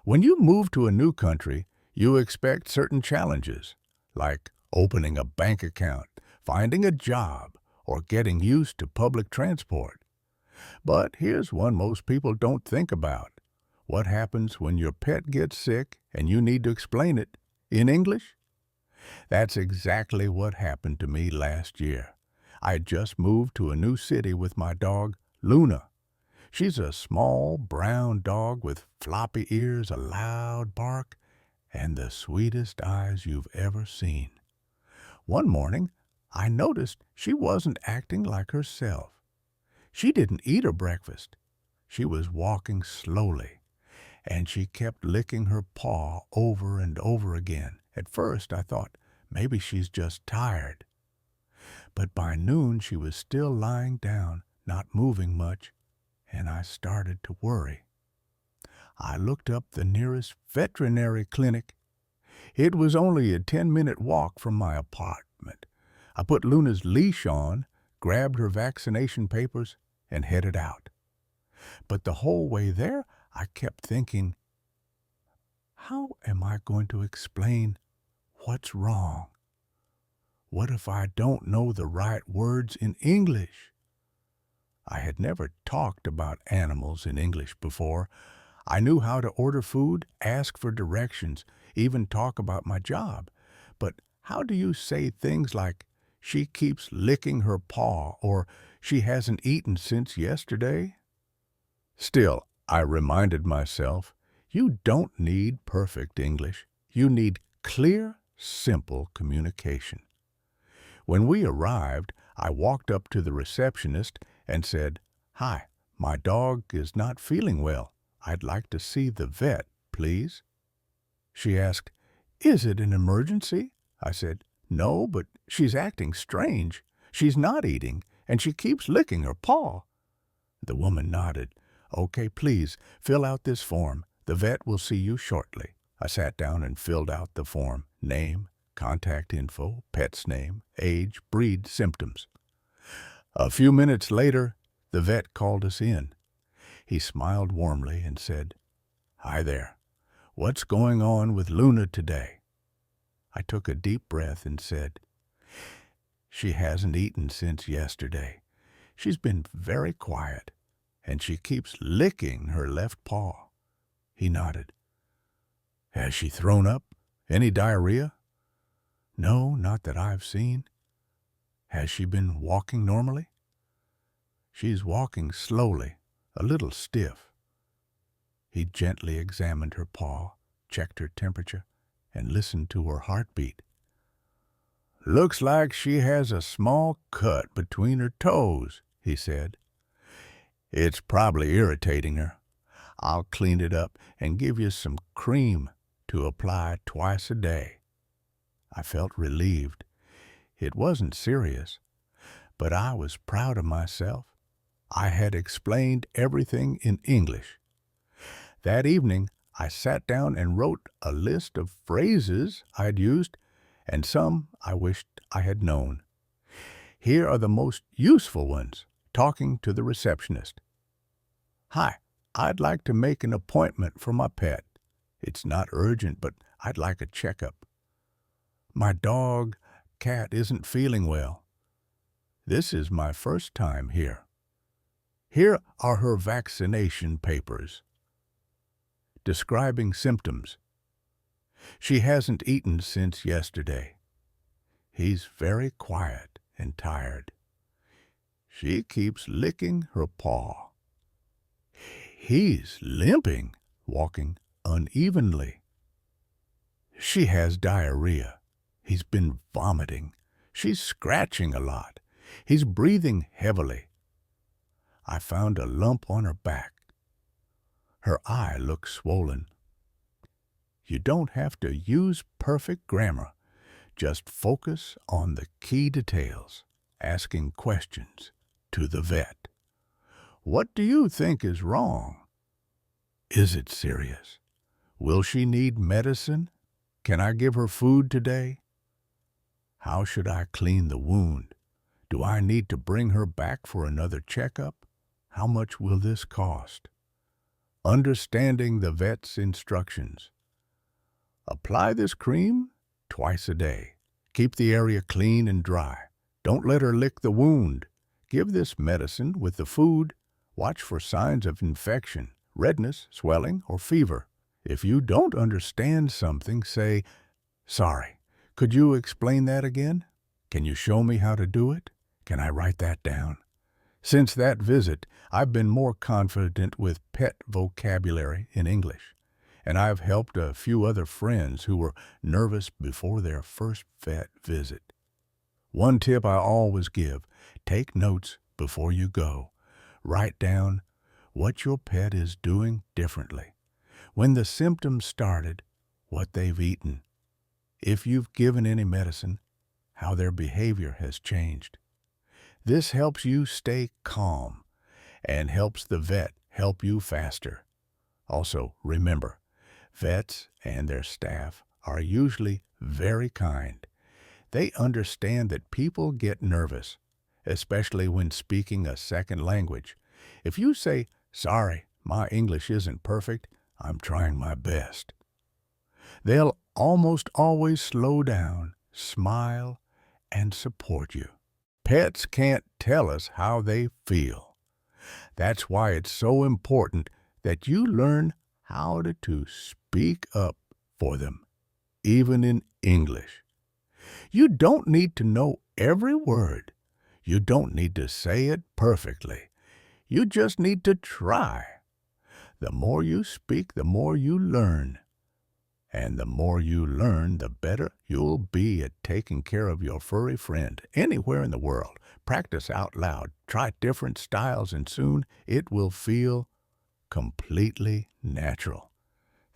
When you move to a new country, you expect certain challenges, like opening a bank account, finding a job, or getting used to public transport. But here's one most people don't think about. What happens when your pet gets sick and you need to explain it in English? That's exactly what happened to me last year. I had just moved to a new city with my dog, Luna. She's a small brown dog with floppy ears, a loud bark, and the sweetest eyes you've ever seen. One morning, I noticed she wasn't acting like herself. She didn't eat her breakfast. She was walking slowly, and she kept licking her paw over and over again. At first, I thought, maybe she's just tired. But by noon, she was still lying down, not moving much, and I started to worry. I looked up the nearest veterinary clinic. It was only a 10-minute walk from my apartment. I put Luna's leash on, grabbed her vaccination papers, and headed out. But the whole way there, I kept thinking, how am I going to explain what's wrong? What if I don't know the right words in English? I had never talked about animals in English before. I knew how to order food, ask for directions, even talk about my job. But how do you say things like, she keeps licking her paw, or she hasn't eaten since yesterday? Still, I reminded myself, you don't need perfect English. You need clear, simple communication. When we arrived, I walked up to the receptionist and said, "Hi, my dog is not feeling well. I'd like to see the vet, please." She asked, "Is it an emergency?" I said, "No, but she's acting strange. She's not eating, and she keeps licking her paw." The woman nodded. "Okay, please, fill out this form. The vet will see you shortly." I sat down and filled out the form. Name, contact info, pet's name, age, breed, symptoms. A few minutes later, the vet called us in. He smiled warmly and said, "Hi there. What's going on with Luna today?" I took a deep breath and said, "She hasn't eaten since yesterday. She's been very quiet, and she keeps licking her left paw." He nodded. "Has she thrown up? Any diarrhea?" "No, not that I've seen." "Has she been walking normally?" "She's walking slowly, a little stiff." He gently examined her paw, checked her temperature, and listened to her heartbeat. "Looks like she has a small cut between her toes," he said. "It's probably irritating her. I'll clean it up and give you some cream to apply twice a day." I felt relieved. It wasn't serious, but I was proud of myself. I had explained everything in English. That evening, I sat down and wrote a list of phrases I'd used and some I wished I had known. Here are the most useful ones. Talking to the receptionist. "Hi, I'd like to make an appointment for my pet. It's not urgent, but I'd like a checkup. My dog, Cat, isn't feeling well. This is my first time here. Here are her vaccination papers." Describing symptoms. "She hasn't eaten since yesterday. He's very quiet and tired. She keeps licking her paw. He's limping, walking unevenly. She has diarrhea. He's been vomiting. She's scratching a lot. He's breathing heavily. I found a lump on her back. Her eye looks swollen." You don't have to use perfect grammar. Just focus on the key details, asking questions to the vet. "What do you think is wrong? Is it serious? Will she need medicine? Can I give her food today? How should I clean the wound? Do I need to bring her back for another checkup? How much will this cost?" Understanding the vet's instructions. Apply this cream twice a day. Keep the area clean and dry. Don't let her lick the wound. Give this medicine with the food. Watch for signs of infection, redness, swelling, or fever. If you don't understand something, say, "Sorry, could you explain that again? Can you show me how to do it? Can I write that down?" Since that visit, I've been more confident with pet vocabulary in English, and I've helped a few other friends who were nervous before their first vet visit. One tip I always give: take notes before you go. Write down what your pet is doing differently, when the symptoms started, what they've eaten, if you've given any medicine, how their behavior has changed. This helps you stay calm and helps the vet help you faster. Also, remember, vets and their staff are usually very kind. They understand that people get nervous, especially when speaking a second language. If you say, "Sorry, my English isn't perfect, I'm trying my best," they'll almost always slow down, smile, and support you. Pets can't tell us how they feel. That's why it's so important that you learn how to speak up for them, even in English. You don't need to know every word. You don't need to say it perfectly. You just need to try. The more you speak, the more you learn. And the more you learn, the better you'll be at taking care of your furry friend anywhere in the world. Practice out loud. Try different styles, and soon it will feel completely natural.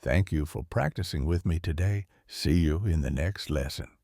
Thank you for practicing with me today. See you in the next lesson.